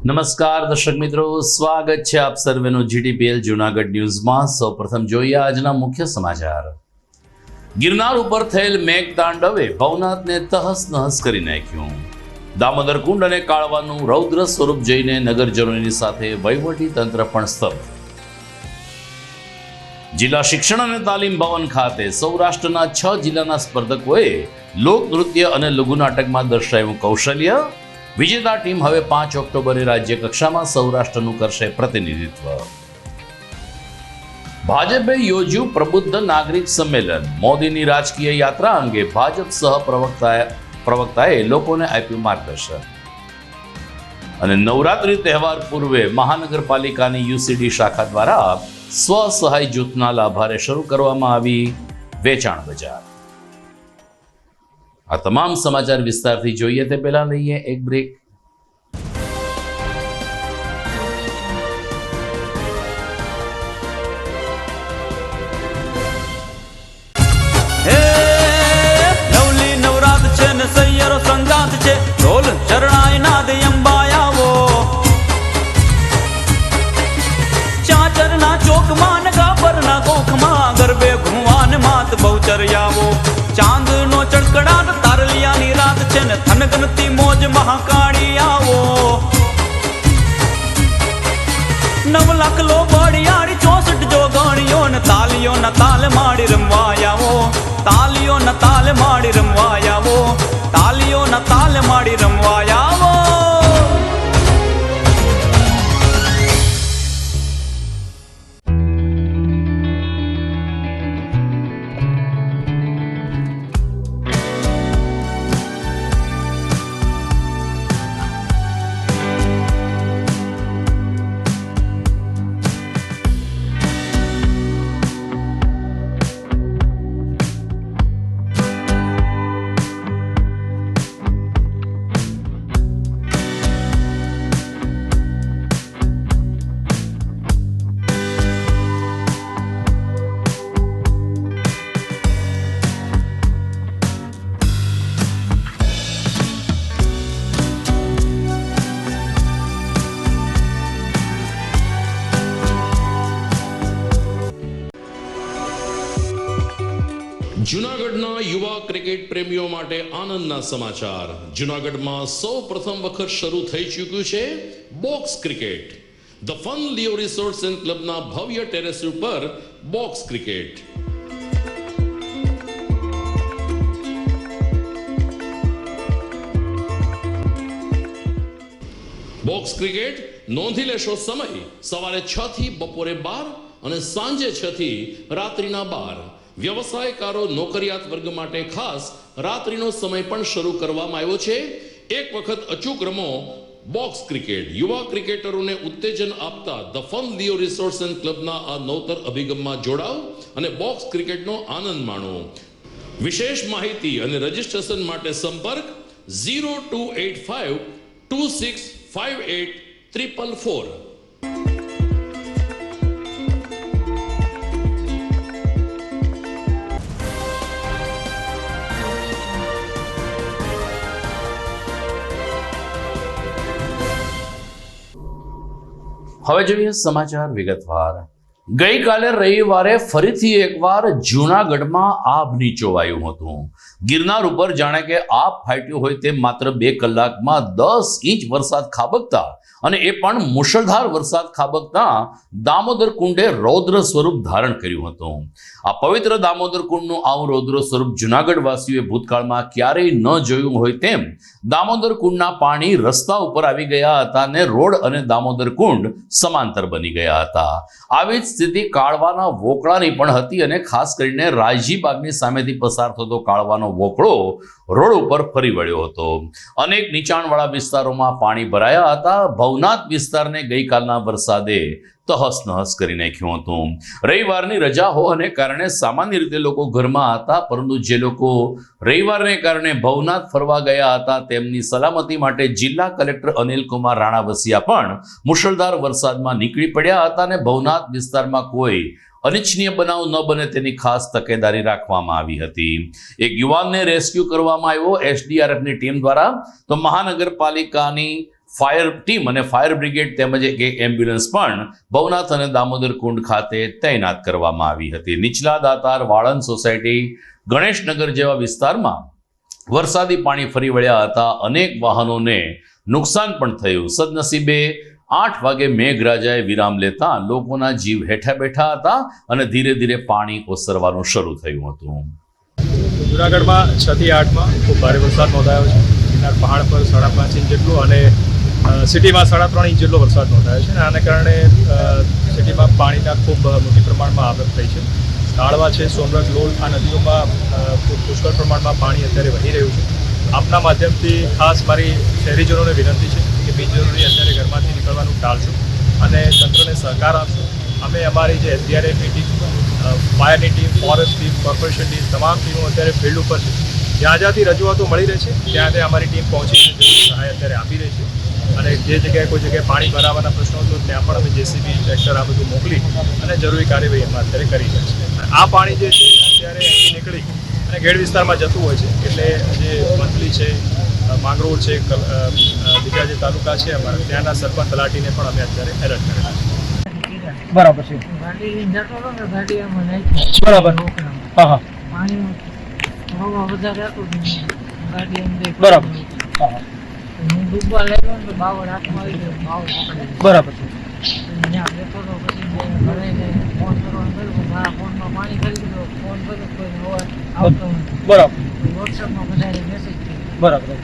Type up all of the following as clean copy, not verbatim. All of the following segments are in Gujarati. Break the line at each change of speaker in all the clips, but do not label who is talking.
નમસ્કાર દર્શક મિત્રો, સ્વાગત છે આપ સર્વેનું જીટીપીએલ જૂનાગઢ ન્યૂઝમાં। સૌપ્રથમ જોઈએ આજના મુખ્ય સમાચાર। ગિરનાર ઉપર થયેલ મેઘતાંડવે ભવનાથને તહસ નહસ કરી નાખ્યું। દામોદર કુંડ અને કાળવાનું રૌદ્ર સ્વરૂપ જોઈને નગરજનોની સાથે વહીવટી તંત્ર પણ સ્તબ્ધ। જિલ્લા શિક્ષણ અને તાલીમ ભવન ખાતે સૌરાષ્ટ્રના 6 જિલ્લાના સ્પર્ધકોએ લોકનૃત્ય અને લઘુ નાટકમાં દર્શાવ્યું કૌશલ્ય। વિજેતા ટીમ હવે 5 ઓક્ટોબરે રાજ્ય કક્ષામાં સૌરાષ્ટ્રનું કરશે પ્રતિનિધિત્વ। ભાજપે યોજ્યું પ્રબુદ્ધ નાગરિક સંમેલન। મોદીની રાજકીય યાત્રા અંગે ભાજપ સહ પ્રવક્તાએ લોકોને આપ્યું માર્ગદર્શન। અને નવરાત્રી તહેવાર પૂર્વે મહાનગરપાલિકાની યુસીડી શાખા દ્વારા સ્વસહાય જૂથના લાભારે શરૂ કરવામાં આવી વેચાણ બજાર। આ તમામ સમાચાર વિસ્તારથી જોઈએ તે પહેલા લઈએ એક બ્રેક।
નવલી નવરાત છે ને સૈયરો સંગાત છે, ઢોલ શરણાઈ નાદ અંબાયાવો। ચાચરના ચોકમાં ને ગાબરના ગોખમાં ગરબે ઘુવાન માત બહુચર્યાવો। ચાંદનો ચડકડાટ તારલિયાની રાત છે ને થનગનતી મોજ મહાકાળી આવો। 9 લાખ લો બળિયાળી 64 જો ગણીઓ ને તાલીઓ ના તાલ માડી રમવાયાવો। તાલીઓ ના તાલ માડી રમવાયાવો। તાલીઓ ના તાલ માડી રમવાયાવો।
જૂનાગઢના યુવા ક્રિકેટ પ્રેમીઓ માટે આનંદના સમાચાર। જૂનાગઢમાં સૌ પ્રથમ વખત શરૂ થઈ ચૂક્યું છે box cricket. The fun Leo resorts and ક્લબના ભવ્ય ટેરેસ ઉપર બોક્સ ક્રિકેટ। બોક્સ ક્રિકેટ નોંધી લેશો સમય સવારે 6 થી બપોરે 12 અને સાંજે 6 થી રાત્રિના 12। વ્યવસાયકારો નોકરિયાત વર્ગ માટે ખાસ રાત્રિનો સમય પણ શરૂ કરવામાં આવ્યો છે। એક વખત અચૂક રમો બોક્સ ક્રિકેટ। યુવા ક્રિકેટરોને ઉત્તેજન આપતા the fun Leo resorts and ક્લબના આ નવતર અભિગમમાં જોડાઓ અને બોક્સ ક્રિકેટનો આનંદ માણો। વિશેષ માહિતી અને રજીસ્ટ્રેશન માટે સંપર્ક 0285 2658 444।
હવે જોઈએ સમાચાર વિગતવાર। ગઈકાલે રવિવારે ફરીથી એકવાર જૂનાગઢમાં આભ નીચોવાયું હતું। ગિરનાર ઉપર જાણે કે આભ ફાટ્યું હોય તેમ માત્ર 2 કલાકમાં 10 ઇંચ વરસાદ ખાબકતા અને એ પણ મુશળધાર વરસાદ ખાબકતા દામોદર કુંડે રૌદ્ર સ્વરૂપ ધારણ કર્યું હતું। આ પવિત્ર દામોદર કુંડનું આવું રૌદ્ર સ્વરૂપ જૂનાગઢ વાસીઓએ ભૂતકાળમાં ક્યારેય ન જોયું હોય તેમ દામોદર કુંડના પાણી રસ્તા ઉપર આવી ગયા હતા અને રોડ અને દામોદર કુંડ સમાંતર બની ગયા હતા। આવી સ્થિતિ કાળવાના વોકળાની પણ હતી અને ખાસ કરીને રાયજીબાગની સામેથી પસાર થતો કાળવાનો વોકળો રોડ ઉપર ફરી વળ્યો હતો। અનેક નીચાણવાળા વિસ્તારોમાં પાણી ભરાયા હતા। ભવનાથ વિસ્તારને ગઈકાલના વરસાદે તહસ નહસ કરી નાખ્યું હતું। રવિવારની રજા હોવાને કારણે સામાન્ય રીતે લોકો ઘરમાં હતા, પરંતુ જે લોકો રવિવારને કારણે ભવનાથ ફરવા ગયા હતા તેમની સલામતી માટે જિલ્લા કલેક્ટર અનિલ કુમાર રાણાવસિયા પણ મુશળધાર વરસાદમાં નીકળી પડ્યા હતા અને ભવનાથ વિસ્તારમાં કોઈ અનિચ્છનીય બનાવ ન બને તેની ખાસ તકેદારી રાખવામાં આવી હતી। એક યુવાનને રેસ્ક્યુ કરવામાં આવ્યો એસડીઆરએફની ટીમ દ્વારા, તો મહાનગરપાલિકાની ફાયર ટીમ અને ફાયર બ્રિગેડ તેમજ એક એમ્બ્યુલન્સ પણ ભવનાથ અને દામોદર કુંડ ખાતે તૈનાત કરવામાં આવી હતી. નીચલા દાતાર, વાળંદ સોસાયટી, ગણેશનગર જેવા વિસ્તારમાં વરસાદી પાણી ફરી વળ્યા હતા. અનેક વાહનોને નુકસાન પણ થયું. સદનસીબે 8 વાગે મેઘરાજાએ વિરામ લેતા લોકોના જીવ હેઠા બેઠા હતા અને ધીરે ધીરે પાણી ઓસરવાનું શરૂ થયું હતું.
જૂનાગઢમાં 6 થી 8માં ખૂબ ભારે વરસાદ નોંધાયો છે. ગિરનાર પહાડ પર 5.5 ઇંચ જેટલો અને સિટીમાં 3.5 ઇંચ જેટલો વરસાદ નોંધાયો છે. અને આને કારણે સિટીમાં પાણીના ખૂબ મોટી પ્રમાણમાં આવક થઈ છે. તાળવા છે, સોમરખ, લોલ આ નદીઓમાં પુષ્કળ પ્રમાણમાં પાણી અત્યારે વહી રહ્યું છે. આપના માધ્યમથી ખાસ મારી શહેરીજનોને વિનંતી છે કે બિનજરૂરી અત્યારે ઘરમાંથી નીકળવાનું ટાળશો અને તંત્રને સહકાર આપશો. અમે અમારી જે એસડીઆરએફની ટીમ, ફાયરની team, forest team, corporation team તમામ ટીમો અત્યારે ફિલ્ડ ઉપર છે. જ્યાં જ્યાંથી રજૂઆતો મળી રહે છે ત્યાં ત્યાં અમારી ટીમ પહોંચીને જરૂરી સહાય અત્યારે આપી રહી છે. અને જે જગ્યાએ કોઈ જગ્યાએ પાણી ભરાવાના પ્રશ્નો હતો ત્યાં પણ અમે જેસીબી, ટ્રેક્ટર આ બધું મોકલી અને જરૂરી કાર્યવાહી અમે અત્યારે કરી રહ્યા છીએ. આ પાણી જે છે અત્યારે અહીંથી નીકળી અને ગેડ વિસ્તારમાં જતું હોય છે એટલે જે વંથલી છે, માંગરોળ છે, બીજા જે તાલુકા છે અમારા ત્યાંના સરપંચ તલાટીને પણ અમે અત્યારે એલર્ટ કરેલા છે.
બરાબર છે. બરાબર. હા હા. બરાબર. બરાબર છે. બરાબર. બરાબર.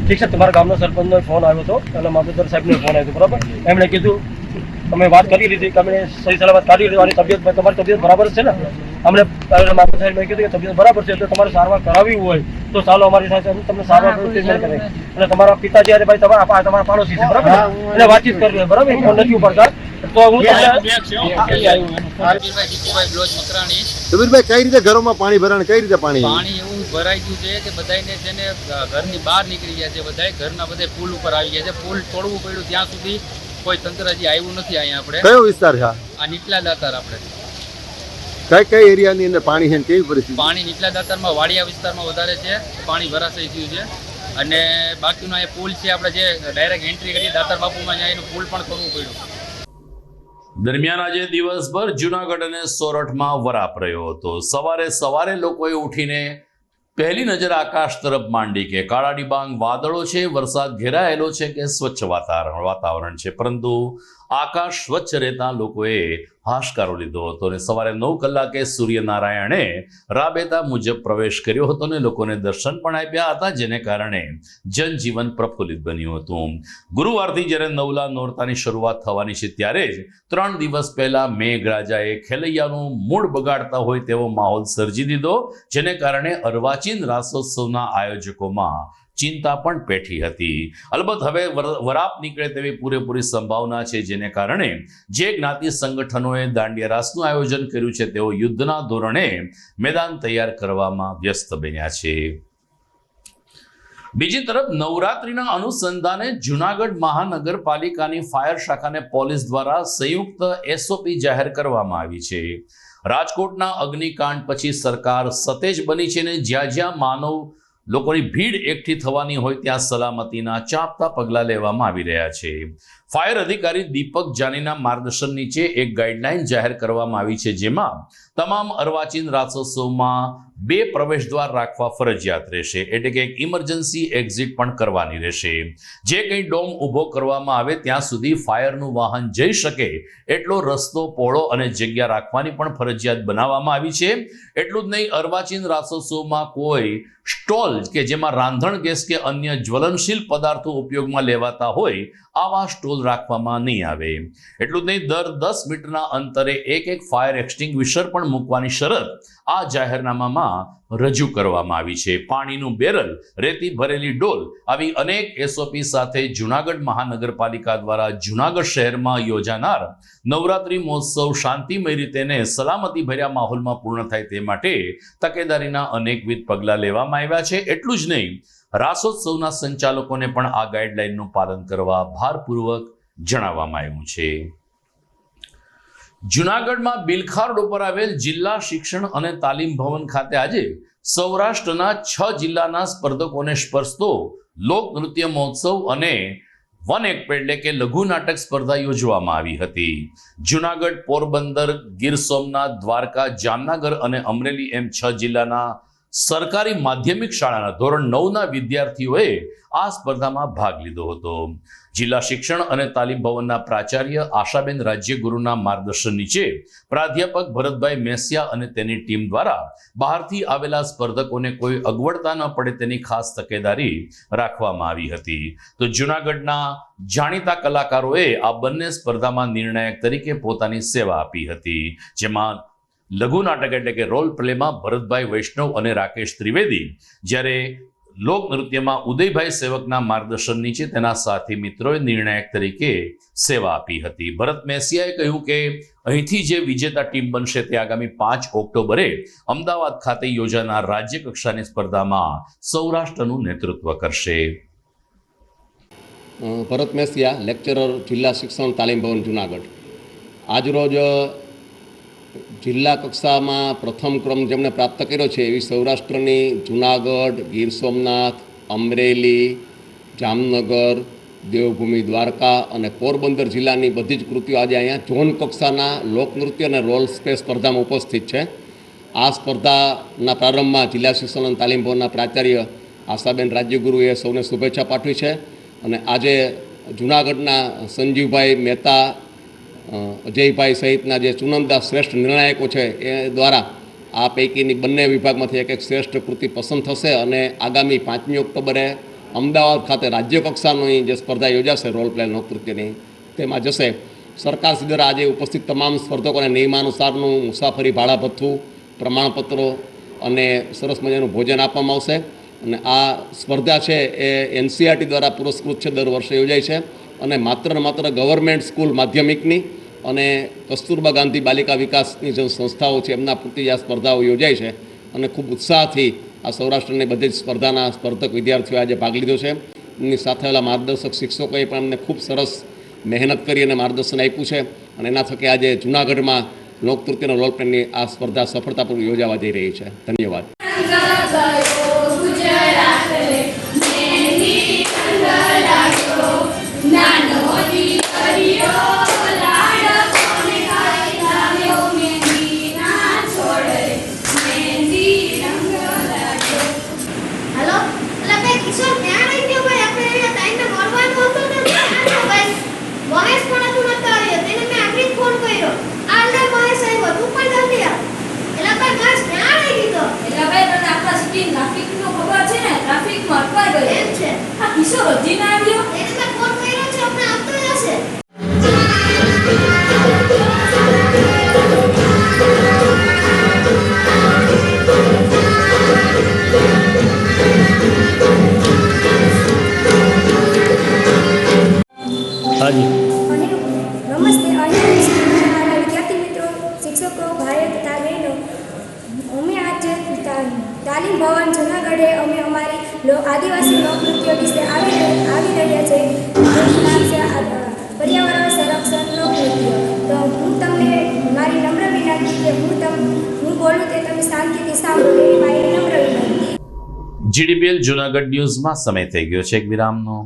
ઠીક છે. તમારા ગામના સરપંચનો ફોન આવ્યો હતો અને મામલતદાર સાહેબનો ફોન આવ્યો હતો. બરાબર. એમણે કીધું અમે વાત કરી લીધી કે અમે સહી સલામત કાઢી લીધું અને તમારી તબિયત બરાબર છે ને? અમને મામલતદાર સાહેબે કીધું કે તબિયત બરાબર છે તો તમારે સારવાર કરાવવી હોય તો ચાલો અમારી સાથે તમને સારવાર ટ્રીટમેન્ટ કરે. અને તમારા પિતાજી અને ભાઈ તમારા પાડોશી છે બરાબર એટલે વાતચીત કરવી બરાબર ફોન નથી ઉપાડતા તો હું
સમીરભાઈ કઈ રીતે ઘરોમાં પાણી ભરાણ, કઈ રીતે પાણી
એવું ભરાઈ ગયું છે કે બધાને છે ને ઘરની બહાર નીકળી ગયા છે. બધાય ઘરના બધા પુલ ઉપર આવી ગયા છે. પુલ તોડવું પડ્યું ત્યાં સુધી કોઈ તંત્ર હજી આવ્યું નથી. અહીંયા આપણે
કયો વિસ્તાર છે
આ નીચલા દાતાર, આપણે
કઈ એરિયાની અંદર પાણી છે, કેવી પરિસ્થિતિ?
પાણી નીચલા દાતારમાં વાડિયા વિસ્તારમાં વધારે છે, પાણી ભરાશય થયું છે. અને બાકીનો એ પુલ છે આપણે જે ડાયરેક્ટ એન્ટ્રી કરીએ દાતાર બાપુમાં ત્યાં એનું પુલ પણ કરવું પડ્યું.
દરમિયાન આજે દિવસભર જૂનાગઢ અને સોરઠમાં વરાપ રહ્યો હતો. સવારે લોકોએ ઉઠીને પહેલી નજર આકાશ તરફ માંડી કે કાળા ડિબાંગ વાદળો છે, વરસાદ ઘેરાયેલો છે કે સ્વચ્છ વાતાવરણ છે. પરંતુ આકાશ સ્વચ્છ રહેતા લોકોએ હાશકારો લીધો હતો અને સવારે 9 કલાકે સૂર્યનારાયણે રાબેતા મુજબ પ્રવેશ કર્યો હતો અને લોકોને દર્શન પણ આપ્યા હતા, જેને કારણે જનજીવન પ્રફુલ્લિત બન્યું હતું. ગુરુવારથી જ્યારે નવલા નોરતાની શરૂઆત થવાની છે ત્યારે જ 3 દિવસ પહેલા મેઘરાજાએ ખેલૈયાનું મૂડ બગાડતા હોય તેવો માહોલ સર્જી દીધો, જેને કારણે અર્વાચીન રાસોત્સવના આયોજકોમાં ચિંતા પણ પેઠી હતી. અલબત્ત હવે વરાપ નીકળે તેવી પૂરેપૂરી સંભાવના છે, જેને કારણે જે જ્ઞાતિ સંગઠનોએ દાંડિયા રાસનું આયોજન કર્યું છે તેઓ યુદ્ધના ધોરણે મેદાન તૈયાર કરવામાં વ્યસ્ત બન્યા છે. બીજી તરફ નવરાત્રિના અનુસંધાને જૂનાગઢ મહાનગરપાલિકાની ફાયર શાખાને પોલીસ દ્વારા સંયુક્ત એસઓપી જાહેર કરવામાં આવી છે. રાજકોટના અગ્નિકાંડ પછી સરકાર સતેજ બની છે અને જ્યાં લોકોની ભીડ એકઠી થવાની હોય ત્યાં સલામતીના ચાંપતા પગલાં લેવામાં આવી રહ્યા છે. ફાયર અધિકારી દીપક જાનીના માર્ગદર્શન નીચે એક ગાઈડલાઈન જાહેર કરવામાં આવી છે, જેમાં તમામ અર્વાચીન રાસોત્સવમાં 2 પ્રવેશ દ્વાર રાખવા ફરજિયાત રહેશે, એટલે કે એક ઇમરજન્સી એક્ઝિટ પણ કરવાની રહેશે. જે કંઈ ડોમ ઊભો કરવામાં આવે ત્યાં સુધી ફાયરનું વાહન જઈ શકે એટલો રસ્તો પહોળો અને જગ્યા રાખવાની પણ ફરજિયાત બનાવવામાં આવી છે. એટલું જ નહીં, અર્વાચીન રાસોત્સવમાં કોઈ સ્ટોલ કે જેમાં રાંધણ ગેસ કે અન્ય જ્વલનશીલ પદાર્થો ઉપયોગમાં લેવાતા હોય આવા સ્ટોલ રાખવામાં નહીં આવે. એટલું જ નહીં, દર 10 મીટરના અંતરે એક ફાયર એક્સટિંગ્વિશર પણ મૂકવાની શરત આ જાહેરનામામાં રજૂ કરવામાં આવી છે. પાણીનું બેરલ, રેતી ભરેલી ડોલ આવી અનેક એસઓપી સાથે જૂનાગઢ મહાનગરપાલિકા દ્વારા જૂનાગઢ શહેરમાં યોજાનાર નવરાત્રિ મહોત્સવ શાંતિમય રીતે ને સલામતી ભર્યા માહોલમાં પૂર્ણ થાય તે માટે તકેદારીના અનેકવિધ પગલાં લેવામાં આવ્યા છે. એટલું જ નહીં, રાસોત્સવના સંચાલકોને પણ આ ગાઈડલાઈનનું પાલન કરવા ભારપૂર્વક જણાવવામાં આવ્યું છે. જૂનાગઢમાં બિલખા રોડ ઉપર આવેલ જિલ્લા શિક્ષણ અને તાલીમ ભવન ખાતે આજે સૌરાષ્ટ્રના 6 જિલ્લાના સ્પર્ધકોને સ્પર્શતો લોક નૃત્ય મહોત્સવ અને વન એક્ટ એટલે કે લઘુ નાટક સ્પર્ધા યોજવામાં આવી હતી. જુનાગઢ, પોરબંદર, ગીર સોમનાથ, દ્વારકા, જામનગર અને અમરેલી એમ 6 જિલ્લાના સરકારી માધ્યમિક શાળાના ધોરણ 9ના વિદ્યાર્થીઓએ આ સ્પર્ધામાં ભાગ લીધો હતો. જિલ્લા શિક્ષણ અને તાલીમ ભવનના પ્રાચાર્ય આશાબેન રાજ્યગુરુના માર્ગદર્શન નીચે પ્રાધ્યાપક ભરતભાઈ મેસિયા અને તેની ટીમ દ્વારા બહારથી આવેલા સ્પર્ધકોને કોઈ અગવડતા ન પડે તેની ખાસ તકેદારી રાખવામાં આવી હતી. તો જૂનાગઢના જાણીતા કલાકારોએ આ બંને સ્પર્ધામાં નિર્ણાયક તરીકે પોતાની સેવા આપી હતી, જેમાં લઘુ નાટક એટલે કે રોલ પ્લેમાં ભરતભાઈ વૈષ્ણવ અને રાકેશ ત્રિવેદી, જ્યારે લોક નૃત્યમાં ઉદયભાઈ સેવકના માર્ગદર્શન નીચે તેના સાથી મિત્રોએ નિર્ણાયક તરીકે સેવા આપી હતી. ભરત મેસિયાએ કહ્યું કે અહીંથી જે વિજેતા ટીમ બનશે તે આગામી 5 ઓક્ટોબરે અમદાવાદ ખાતે યોજાનાર રાજ્ય કક્ષાની સ્પર્ધામાં સૌરાષ્ટ્રનું નેતૃત્વ કરશે.
ભરત મેસિયા, લેક્ચરર, જિલ્લા શિક્ષણ તાલીમ ભવન જુનાગઢ. આજરોજ જિલ્લા કક્ષામાં પ્રથમ ક્રમ જેમણે પ્રાપ્ત કર્યો છે એવી સૌરાષ્ટ્રની જુનાગઢ, ગીર સોમનાથ, અમરેલી, જામનગર, દેવભૂમિ દ્વારકા અને પોરબંદર જિલ્લાની બધી જ કૃતિઓ આજે અહીંયા ઝોન કક્ષાના લોકનૃત્ય અને રોલ સ્પેસ સ્પર્ધામાં ઉપસ્થિત છે. આ સ્પર્ધાના પ્રારંભમાં જિલ્લા શિક્ષણ અને તાલીમ ભવનના પ્રાચાર્ય આશાબેન રાજ્યગુરુએ સૌને શુભેચ્છા પાઠવી છે. અને આજે જુનાગઢના સંજીવભાઈ મહેતા, અજયભાઈ સહિતના જે ચુનંદા શ્રેષ્ઠ નિર્ણાયકો છે એ દ્વારા આ પૈકીની બંને વિભાગમાંથી એક શ્રેષ્ઠ કૃતિ પસંદ થશે અને આગામી 5મી ઓક્ટોબરે અમદાવાદ ખાતે રાજ્ય કક્ષાની જે સ્પર્ધા યોજાશે રોલ પ્લે લોકનૃત્યની તેમાં જશે. સરકાર શ્રી દ્વારા આજે ઉપસ્થિત તમામ સ્પર્ધકોને નિયમાનુસારનું મુસાફરી ભાડા ભથ્થું, પ્રમાણપત્રો અને સરસ મજાનું ભોજન આપવામાં આવશે. અને આ સ્પર્ધા છે એ NCERT દ્વારા પુરસ્કૃત છે, દર વર્ષે યોજાય છે અને માત્ર ને માત્ર ગવર્મેન્ટ સ્કૂલ માધ્યમિકની અને કસ્તુરબા ગાંધી બાલિકા વિકાસની જે સંસ્થાઓ છે એમના પૂરતી આ સ્પર્ધાઓ યોજાય છે. અને ખૂબ ઉત્સાહથી આ સૌરાષ્ટ્રની બધી જ સ્પર્ધાના સ્પર્ધક વિદ્યાર્થીઓ આજે ભાગ લીધો છે. એમની સાથે આવેલા માર્ગદર્શક શિક્ષકોએ પણ એમને ખૂબ સરસ મહેનત કરી અને માર્ગદર્શન આપ્યું છે અને એના થકી આજે જૂનાગઢમાં લોકનૃત્યનો રોલ પ્લેની આ સ્પર્ધા સફળતાપૂર્વક યોજાવા જઈ રહી છે. ધન્યવાદ.
નમસ્તે. મારા વિદ્યાર્થી મિત્રો, શિક્ષકો, ભાઈઓ તથા બહેનો, અમે આજે તાલીમ ભવન જૂનાગઢે અમે અમારી આદિવાસી લોકનૃત્ય વિશે આવી રહ્યા છે. પર્યાવરણ સંરક્ષણ લોકનૃત્ય. તો હું તમને મારી નમ્ર વિનંતી કે હું બોલું તે તમે શાંતિથી સાંભળો એવી મારી નમ્ર વિનંતી.
GDPL જૂનાગઢ ન્યૂઝમાં સમય થઈ ગયો છે એક વિરામનો.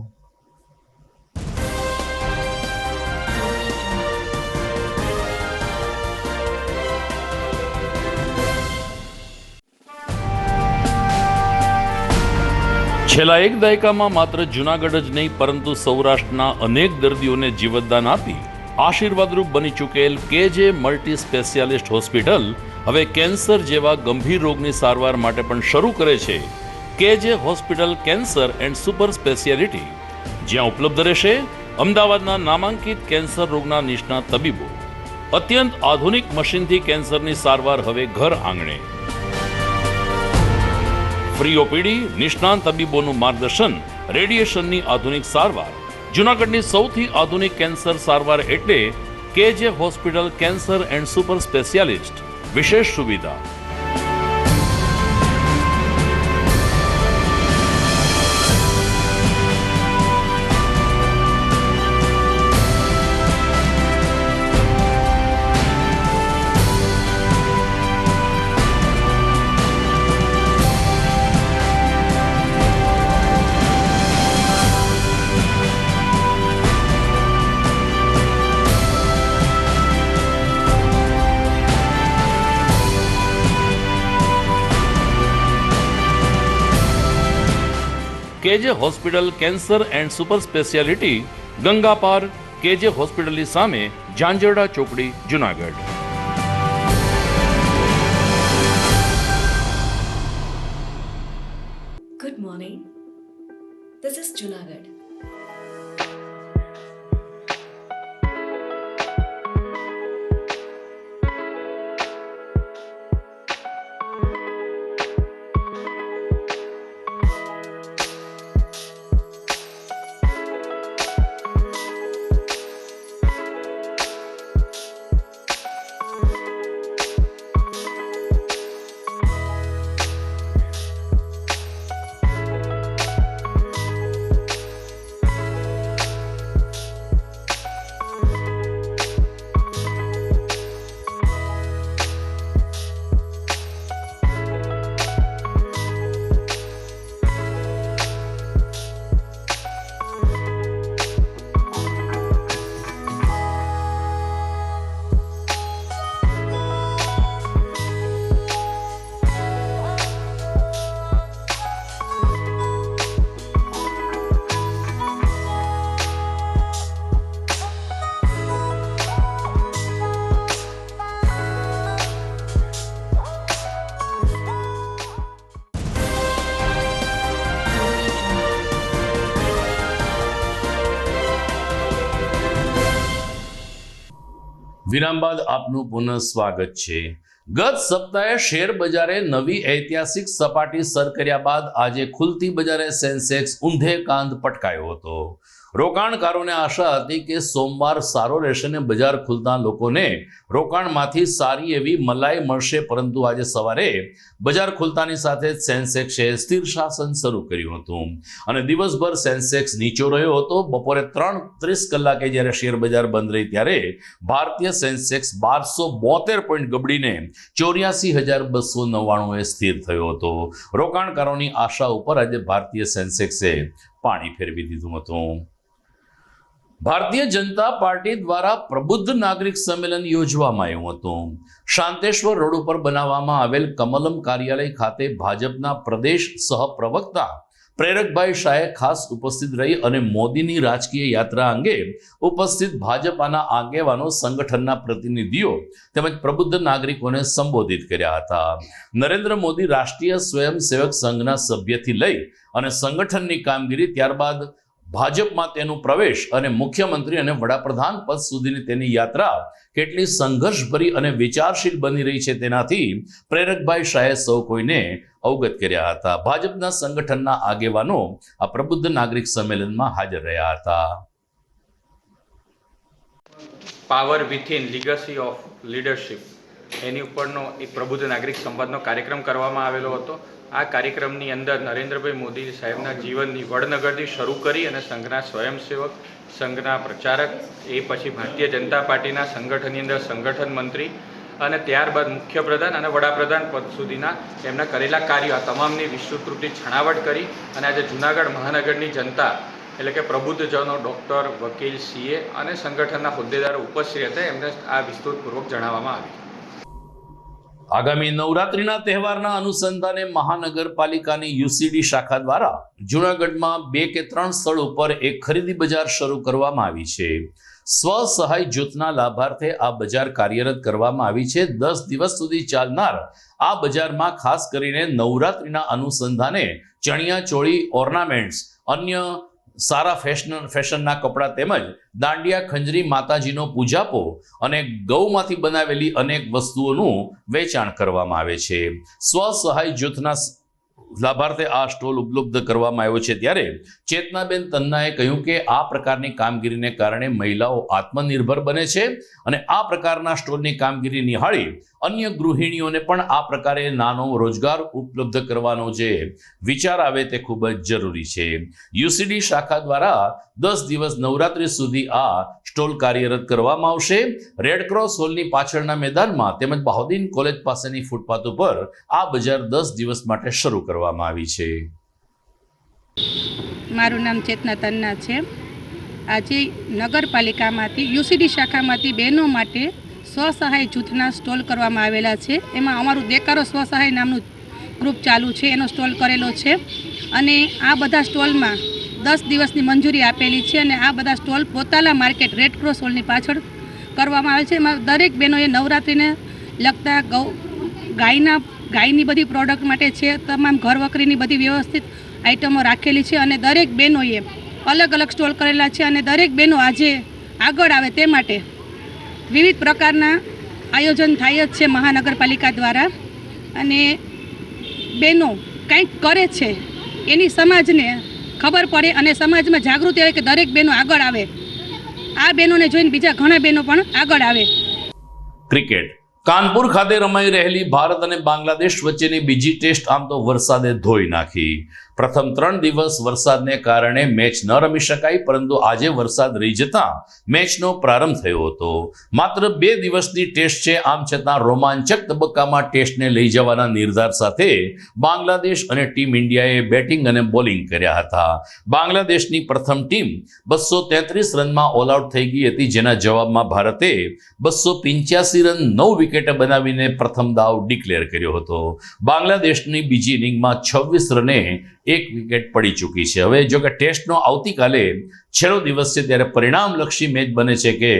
છેલ્લા એક દાયકામાં માત્ર જૂનાગઢ જ નહીં પરંતુ સૌરાષ્ટ્રના અનેક દર્દીઓને જીવતદાન આપી આશીર્વાદરૂપ બની ચૂકેલ KJ મલ્ટી સ્પેશિયાલિસ્ટ હોસ્પિટલ હવે કેન્સર જેવા ગંભીર રોગની સારવાર માટે પણ શરૂ કરે છે KJ hospital cancer and super speciality, જ્યાં ઉપલબ્ધ રહેશે અમદાવાદના નામાંકિત કેન્સર રોગના નિષ્ણાત તબીબો. અત્યંત આધુનિક મશીનથી કેન્સરની સારવાર હવે ઘર આંગણે. ફ્રી OPD, નિષ્ણાંત તબીબોનું માર્ગદર્શન, રેડિયેશનની આધુનિક સારવાર. જૂનાગઢની સૌથી આધુનિક કેન્સર સારવાર એટલે KJ hospital cancer and super specialist. વિશેષ સુવિધા
KJ hospital cancer and super speciality, Gangapar, KJ હોસ્પિટલની સામે, ઝાંઝરડા ચોકડી, Junagadh.
Good morning. This is Junagadh.
વિરામ બાદ આપનું પુનઃ સ્વાગત છે. ગત સપ્તાહે શેર બજારે નવી ઐતિહાસિક સપાટી સર કર્યા બાદ આજે ખુલતી બજારે સેન્સેક્સ ઊંધે કાંધ પટકાયો હતો. રોકાણકારોને આશા હતી કે સોમવાર સારો રહેશે ને બજાર ખુલતા લોકોને રોકાણમાંથી સારી એવી મલાઈ મળશે, પરંતુ આજે સવારે બજાર ખુલતાની સાથે જ સેન્સેક્સે સ્થિર શાસન શરૂ કર્યું હતું અને દિવસભર સેન્સેક્સ નીચો રહ્યો હતો. બપોરે 3:30 કલાકે જ્યારે શેર બજાર બંધ રહી ત્યારે ભારતીય સેન્સેક્સ 1272 પોઈન્ટ ગબડીને 84,299 સ્થિર થયો હતો. રોકાણકારોની આશા ઉપર આજે ભારતીય સેન્સેક્સે પાણી ફેરવી દીધું હતું. ભારતીય જનતા પાર્ટી દ્વારા પ્રબુદ્ધ નાગરિક સંમેલન યોજવામાં આવ્યું હતું. શાંતેશ્વર રોડ ઉપર બનાવવામાં આવેલ કમલમ કાર્યાલય ખાતે ભાજપના પ્રદેશ સહપ્રવક્તા પ્રેરકભાઈ શાહે ખાસ ઉપસ્થિત રહી અને મોદીની રાજકીય યાત્રા અંગે ઉપસ્થિત ભાજપાના આગેવાનો, સંગઠનના પ્રતિનિધિઓ તેમજ પ્રબુદ્ધ નાગરિકોને સંબોધિત કર્યા હતા. નરેન્દ્ર મોદી રાષ્ટ્રીય સ્વયંસેવક સંઘના સભ્યથી લઈ અને સંગઠનની કામગીરી, ત્યારબાદ ભાજપમાં તેનો પ્રવેશ અને મુખ્યમંત્રી અને વડાપ્રધાન પદ સુધીની તેની યાત્રા કેટલી સંઘર્ષભરી અને વિચારશીલ બની રહી છે તેનાથી પ્રેરકભાઈ શાહે સૌ કોઈને અવગત કર્યા હતા. ભાજપના સંગઠનના આગેવાનો આ પ્રબુદ્ધ નાગરિક સંમેલનમાં હાજર રહ્યા હતા.
Power within legacy of leadership એની ઉપરનો એક પ્રબુદ્ધ નાગરિક સંવાદનો કાર્યક્રમ કરવામાં આવેલો હતો. આ કાર્યક્રમની અંદર નરેન્દ્રભાઈ મોદી સાહેબના જીવનની વડનગરથી શરૂ કરી અને સંઘના સ્વયંસેવક, સંઘના પ્રચારક, એ પછી ભારતીય જનતા પાર્ટીના સંગઠનની અંદર સંગઠન મંત્રી અને ત્યારબાદ મુખ્યપ્રધાન અને વડાપ્રધાન પદ સુધીના એમના કરેલા કાર્યો, આ તમામની વિસ્તૃત રૂપે છણાવટ કરી અને આજે જૂનાગઢ મહાનગરની જનતા એટલે કે પ્રબુદ્ધજનો, ડૉક્ટર, વકીલ, સીએ અને સંગઠનના હોદ્દેદારો ઉપસ્થિત હતા. એમને આ વિસ્તૃતપૂર્વક જણાવવામાં આવ્યું.
આગામી નવરાત્રિના તહેવારના અનુસંધાને મહાનગરપાલિકાની યુસીડી શાખા દ્વારા જૂનાગઢમાં 2 કે 3 સ્થળ ઉપર એક ખરીદી બજાર શરૂ કરવામાં આવી છે. સ્વસહાય જૂથના લાભાર્થે આ બજાર કાર્યરત કરવામાં આવી છે. 10 દિવસ સુધી ચાલનાર આ બજારમાં ખાસ કરીને નવરાત્રિના અનુસંધાને ચણિયા ચોળી, ઓર્નામેન્ટ્સ, અન્ય સારા ફેશનના કપડાં તેમજ દાંડિયા, ખંજરી, માતાજીનો પૂજાપો અને ગૌમાંથી બનાવેલી અનેક વસ્તુઓનું વેચાણ કરવામાં આવે છે. સ્વસહાય જૂથના લાભાર્થે આ સ્ટોલ ઉપલબ્ધ કરવામાં આવ્યો છે. ત્યારે ચેતનાબેન તન્નાએ કહ્યું કે આ પ્રકારની કામગીરીને કારણે મહિલાઓ આત્મનિર્ભર બને છે અને આ પ્રકારના સ્ટોલની કામગીરી નિહાળી અન્ય ગૃહિણીઓને પણ આ પ્રકારે નાનો રોજગાર ઉપલબ્ધ કરવાનો જે વિચાર આવે તે ખૂબ જ જરૂરી છે. યુસીડી શાખા દ્વારા 10 દિવસ નવરાત્રી સુધી આ સ્ટોલ કાર્યરત કરવામાં આવશે. રેડક્રોસ હોલની પાછળના મેદાનમાં તેમજ બહાઉદ્દીન કોલેજ પાસેની ફૂટપાથ ઉપર આ બજાર 10 દિવસ માટે શરૂ કરવામાં આવી છે.
મારું નામ ચેતના તન્ના છે. આજે નગરપાલિકામાંથી યુસીડી શાખામાંથી બહેનો માટે સ્વસહાય જૂથના સ્ટોલ કરવામાં આવેલા છે. એમાં અમારું દેકારો સ્વસહાય નામનું ગ્રુપ ચાલુ છે એનો સ્ટોલ કરેલો છે અને આ બધા સ્ટોલમાં 10 દિવસની મંજૂરી આપેલી છે અને આ બધા સ્ટોલ પોતાલા માર્કેટ રેડ ક્રોસ હોલની પાછળ કરવામાં આવે છે. એમાં દરેક બહેનોએ નવરાત્રિને લગતા ગાયની બધી પ્રોડક્ટ માટે છે, તમામ ઘર વકરીની બધી વ્યવસ્થિત આઇટમો રાખેલી છે અને દરેક બહેનોએ અલગ અલગ સ્ટોલ કરેલા છે અને દરેક બહેનો આજે આગળ આવે તે માટે વિવિધ પ્રકારના આયોજન થાય જ છે મહાનગરપાલિકા દ્વારા. અને બહેનો કંઈક કરે છે એની સમાજને ખબર પડે અને સમાજમાં જાગૃતિ આવે કે દરેક બહેનો આગળ આવે. આ બહેનોને જોઈને બીજા ઘણા બહેનો પણ આગળ આવે.
ક્રિકેટ કાનપુર ખાતે રમાઈ રહેલી ભારત અને બાંગ્લાદેશ વચ્ચેની બીજી ટેસ્ટ આમ તો વરસાદે ધોઈ નાખી. પ્રથમ 3 દિવસ વરસાદને કારણે મેચ ન રમી શકાય, પરંતુ આજે વરસાદ રહી જતા મેચનો પ્રારંભ થયો હતો. માત્ર 2 દિવસની ટેસ્ટ છે, આમ છતાં રોમાંચક તબક્કામાં ટેસ્ટને લઈ જવાના નિર્ધાર સાથે બાંગ્લાદેશ અને ટીમ ઇન્ડિયાએ બેટિંગ અને બોલિંગ કર્યા હતા. બાંગ્લાદેશની પ્રથમ ટીમ 233 રનમાં ઓલ આઉટ થઈ ગઈ હતી, જેના જવાબમાં ભારતે 285 રન 9 વિકેટે બનાવીને પ્રથમ દાવ ડિક્લેર કર્યો હતો. બાંગ્લાદેશની બીજી ઇનિંગમાં 26 રને 1 વિકેટ પડી ચૂકી છે. હવે જો કે ટેસ્ટનો આવતીકાલે છેલ્લો દિવસ છે, ત્યારે પરિણામલક્ષી મેચ બને છે કે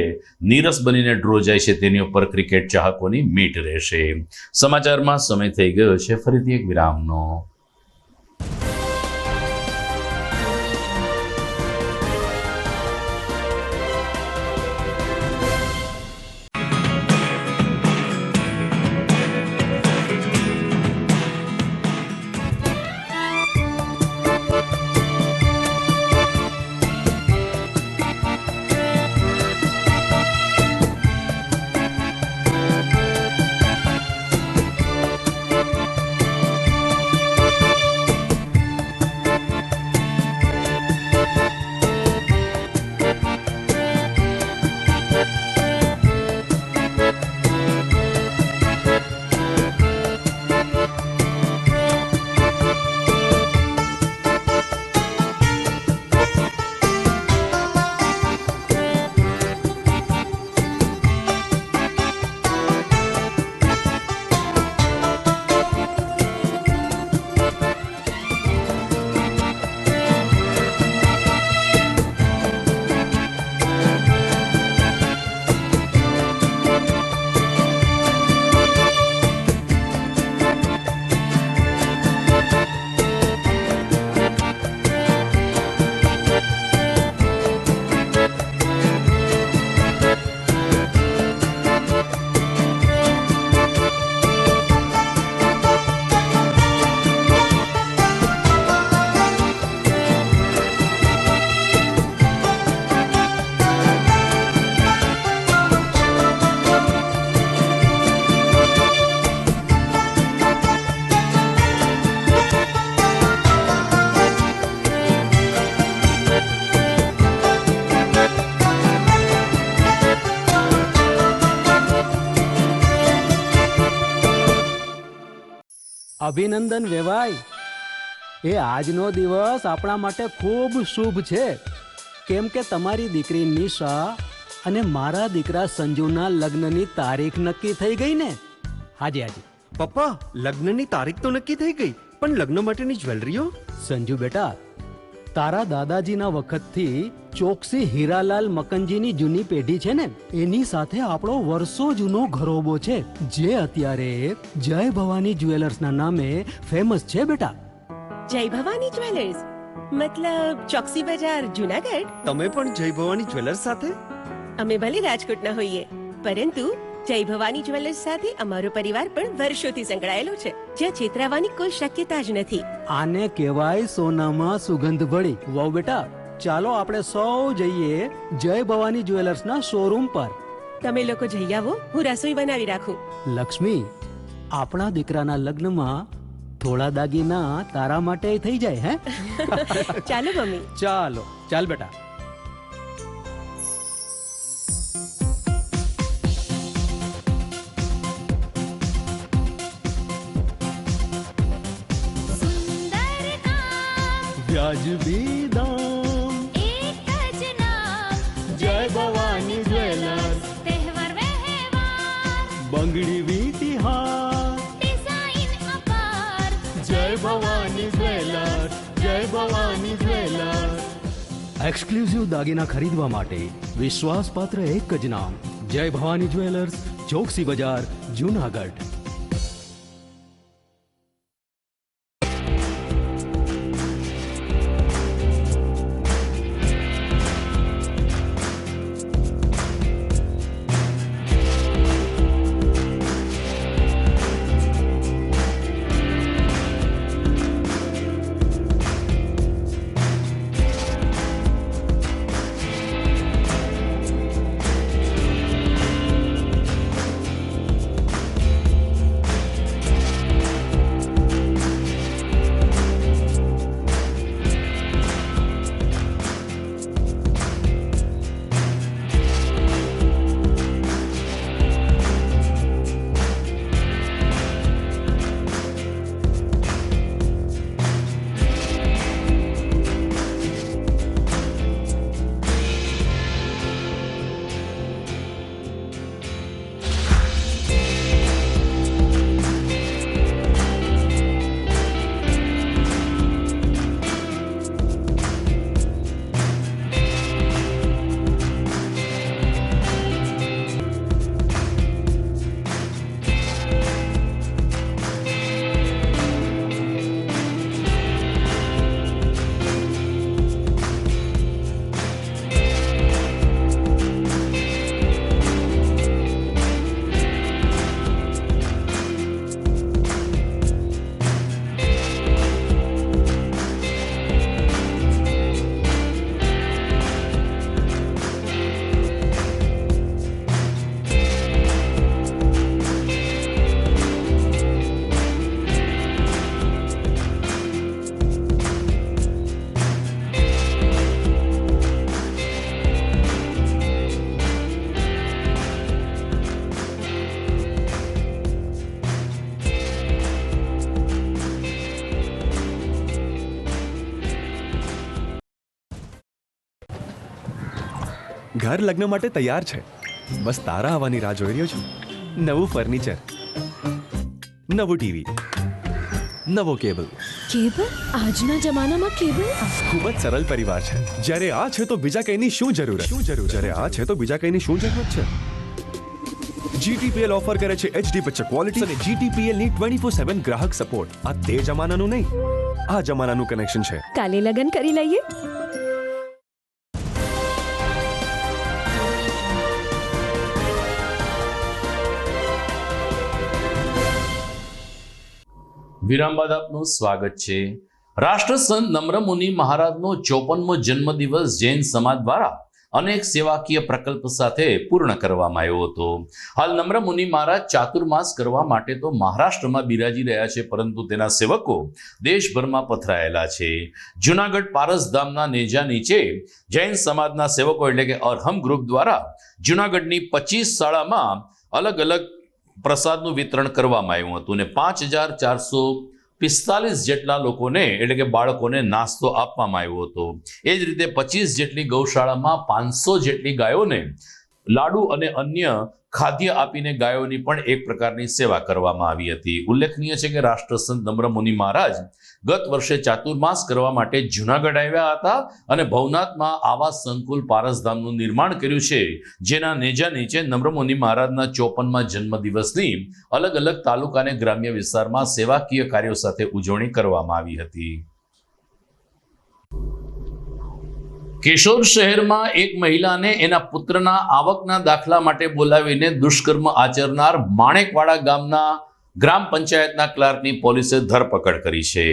નીરસ બનીને ડ્રો જાય છે, તેની ઉપર ક્રિકેટ ચાહકોની મીટ રહેશે. સમાચારમાં સમય થઈ ગયો છે ફરીથી એક વિરામનો.
અભિનંદન વેવાય. એ આજનો દિવસ આપણા માટે ખૂબ શુભ છે, કેમ કે તમારી દીકરી નિશા અને મારા દીકરા સંજુના લગ્નની તારીખ નક્કી થઈ ગઈ ને. હાજી હાજી
પપ્પા, લગ્નની તારીખ તો નક્કી થઈ ગઈ, પણ લગ્ન માટેની જ્વેલરીઓ?
સંજુ બેટા, તારા દાદાજીના વખતથી ચોકસી હીરાલાલ મકનજીની જૂની પેઢી છે ને, એની સાથે આપણો વર્ષો જૂનો ઘરોબો છે, જે અત્યારે જય ભવાની જ્વેલર્સના નામે ફેમસ છે બેટા.
જય ભવાની જ્વેલર્સ મતલબ ચોકસી બજાર જુનાગઢ?
તમે પણ જય ભવાની જ્વેલર્સ સાથે?
અમે ભલે રાજકોટના હોઈએ, પરંતુ જય ભવાની જ્વેલર્સ સાથે અમારો પરિવાર પણ વર્ષોથી સંકળાયેલો છે, જ્યાં છેતરાવાની કોઈ શક્યતા જ નથી.
આને કહેવાય સોનામાં સુગંધ ભળી. વાવ બેટા, ચાલો આપણે સૌ જઈએ જય ભવાની જ્વેલર્સના શોરૂમ પર.
તમે લોકો જઈ આવો, હું રસોઈ બનાવી રાખું.
લક્ષ્મી, આપણા દીકરાના લગ્નમાં થોડા દાગીના તારા માટે થઈ જાય. હે
ચાલો મમ્મી.
ચાલો ચાલ બેટા. વ્યાજબી દામ,
એક જ નામ,
જય ભવાની જ્વેલર્સ.
તહેવાર વ્યવહાર,
બંગડી વીટી હાર,
ડિઝાઇન અપાર,
ભવાની જ્વેલર્સ, જય ભવાની જ્વેલર્સ. એક્સક્લુઝિવ દાગીના ખરીદવા માટે વિશ્વાસપાત્ર એક જ નામ, જય ભવાની જ્વેલર્સ, ચોકસી બજાર, જુનાગઢ.
ઘર લગ્ન માટે તૈયાર છે, બસ તારા આવવાની રાહ જોઈ રહ્યો છું. નવું ફર્નિચર, નવું ટીવી, નવો કેબલ.
કેબલ? આજના જમાનામાં કેબલ?
ખૂબ જ સરળ પરિવાર છે. જ્યારે આ છે તો બીજા કઈની શું જરૂર? જ્યારે આ છે તો બીજા કઈની શું જરૂરત છે? GTPL ઓફર કરે છે HD પિક્ચર ક્વોલિટી અને GTPL ની 24/7 ગ્રાહક સપોર્ટ. આ તે જમાનાનું નહીં, આ જમાનાનું કનેક્શન છે.
કાલે લગન કરી લઈએ.
વિરામ બાદ આપનું સ્વાગત છે. રાષ્ટ્રસંત નમ્રમુનિ મહારાજનો 54મો જન્મદિવસ જૈન સમાજ દ્વારા અનેક સેવાકીય પ્રકલ્પ સાથે પૂર્ણ કરવામાં આવ્યો હતો. હાલ નમ્રમુનિ મહારાજ ચાતુર્માસ કરવા માટે તો મહારાષ્ટ્રમાં બિરાજી રહ્યા છે, પરંતુ તેના સેવકો દેશભરમાં પથરાયેલા છે. જુનાગઢ પારસધામના નેજા નીચે જૈન સમાજના સેવકો એટલે કે અરહમ ગ્રુપ દ્વારા જુનાગઢની 25 શાળામાં અલગ અલગ પ્રસાદનું વિતરણ કરવામાં આવ્યું હતું અને 5445 જેટલા લોકોને એટલે કે બાળકોને નાસ્તો આપવામાં આવ્યો હતો. એ જ રીતે 25 જેટલી ગૌશાળામાં 500 જેટલી ગાયોને લાડુ અને અન્ય ખાદ્ય આપીને ગાયોની પણ એક પ્રકારની સેવા કરવામાં આવી હતી. ઉલ્લેખનીય છે કે રાષ્ટ્રસંત નમ્રમુનિ મહારાજ ગત વર્ષે ચાતુર્માસ કરવા માટે જુનાગઢ આવ્યા હતા અને ભવનાથમાં આવાસ સંકુલ પારસધામનું નિર્માણ કર્યું છે, જેના નેજા નીચે નમ્રમુનિ મહારાજના 54મા જન્મદિવસની અલગ અલગ તાલુકા અને ગ્રામ્ય વિસ્તારમાં સેવાકીય કાર્યો સાથે ઉજવણી કરવામાં આવી હતી. કેશોદ શહેરમાં એક મહિલાને એના પુત્રના આવકના દાખલા માટે બોલાવીને દુષ્કર્મ આચરનાર માણેકવાડા ગામના ગ્રામ પંચાયતના ક્લાર્કની પોલીસે ધરપકડ કરી છે.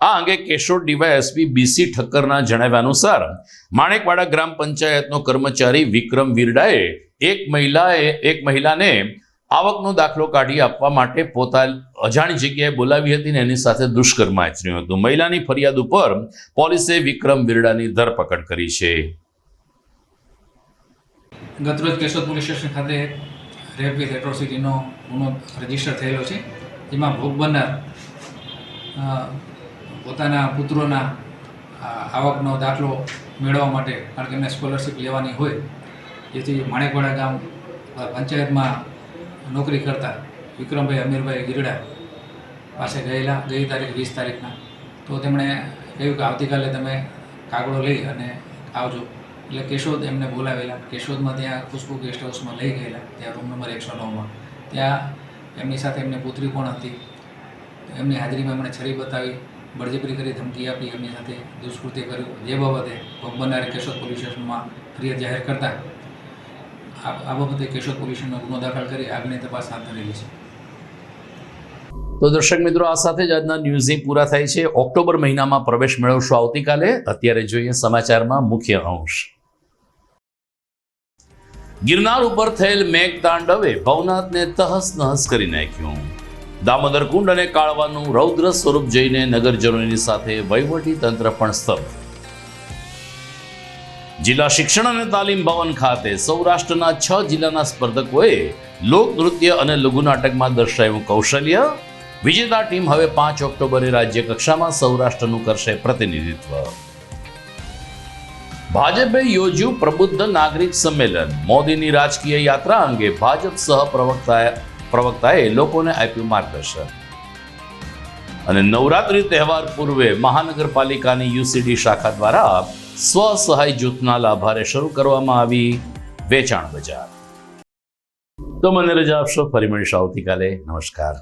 આ અંગે કેશોદ ડીવાયએસપી BC ઠક્કરના જણાવ્યા અનુસાર માણેકવાડા ગ્રામ પંચાયતનો કર્મચારી વિક્રમ વિરડાએ એક મહિલાને આવકનો દાખલો કાઢી આપવા માટે પોતાની અજાણી જગ્યાએ બોલાવી હતી અને એની સાથે દુષ્કર્મ આચર્યું હતું. મહિલાની ફરિયાદ ઉપર પોલીસે વિક્રમ વિરડાની ધરપકડ કરી છે.
ગતરોજ કેશોદ પોલીસ સ્ટેશન ખાતે રેપ વિથ એટ્રોસિટીનો ગુનો રજીસ્ટર થયેલો છે, જેમાં ભોગ બનનાર પોતાના પુત્રોના આવકનો દાખલો મેળવવા માટે, કારણ કે એમને સ્કોલરશીપ લેવાની હોય, જેથી માણેકવાડા ગામ પંચાયતમાં નોકરી કરતા વિક્રમભાઈ અમીરભાઈ ગીરડા પાસે ગયેલા ગઈ તારીખ 20 તારીખના. તો તેમણે કહ્યું કે આવતીકાલે તમે કાગળો લઈ અને આવજો. એટલે કેશોદ એમને બોલાવેલા. કેશોદમાં ત્યાં ખુશ્બુ ગેસ્ટ હાઉસમાં લઈ ગયેલા, ત્યાં રૂમ નંબર 109માં. ત્યાં એમની સાથે એમની પુત્રી પણ હતી. એમની હાજરીમાં એમણે છરી બતાવી, બળજબરી કરી, ધમકી આપી, એમની સાથે દુષ્કૃત્ય કર્યું. જે બાબતે ભોગ બનનારે કેશોદ પોલીસ સ્ટેશનમાં ફરિયાદ જાહેર કરતા આ બાબતે કેશોદ પોલીસ સ્ટેશનમાં ગુનો દાખલ કરી આગળની તપાસ હાથ ધરેલી છે.
તો દર્શક મિત્રો, આ સાથે જ આજના ન્યૂઝ પૂરા થાય છે. ઓક્ટોબર મહિનામાં પ્રવેશ મેળવશો આવતીકાલે. અત્યારે જોઈએ સમાચારમાં મુખ્ય અંશ. ગિરનાર ઉપર થયેલ મેઘતાંડવે ભવનાથને તહસ નહસ કરી નાખ્યું. દામોદર કુંડ અને કાળવાનું રૌદ્ર સ્વરૂપ જોઈને નગરજનોની સાથે વહીવટી તંત્ર પણ સ્તબ્ધ. જિલ્લા શિક્ષણ અને તાલીમ ભવન ખાતે સૌરાષ્ટ્રના 6 જિલ્લાના સ્પર્ધકોએ લોકનૃત્ય અને લઘુ નાટકમાં દર્શાવ્યું કૌશલ્ય. વિજેતા ટીમ હવે 5 ઓક્ટોબરે રાજ્ય કક્ષામાં સૌરાષ્ટ્રનું કરશે પ્રતિનિધિત્વ. ભાજપે યોજ્યું પ્રબુદ્ધ નાગરિક સંમેલન. મોદીની રાજકીય યાત્રા અંગે ભાજપ સહ પ્રવક્તાએ લોકોને આપ્યું માર્ગદર્શન. અને નવરાત્રી તહેવાર પૂર્વે મહાનગરપાલિકાની યુસીડી શાખા દ્વારા સ્વસહાય જૂથના લાભારે શરૂ કરવામાં આવી વેચાણ બજાર. તો મને રજા આપશો, ફરી મળીશું આવતીકાલે. નમસ્કાર.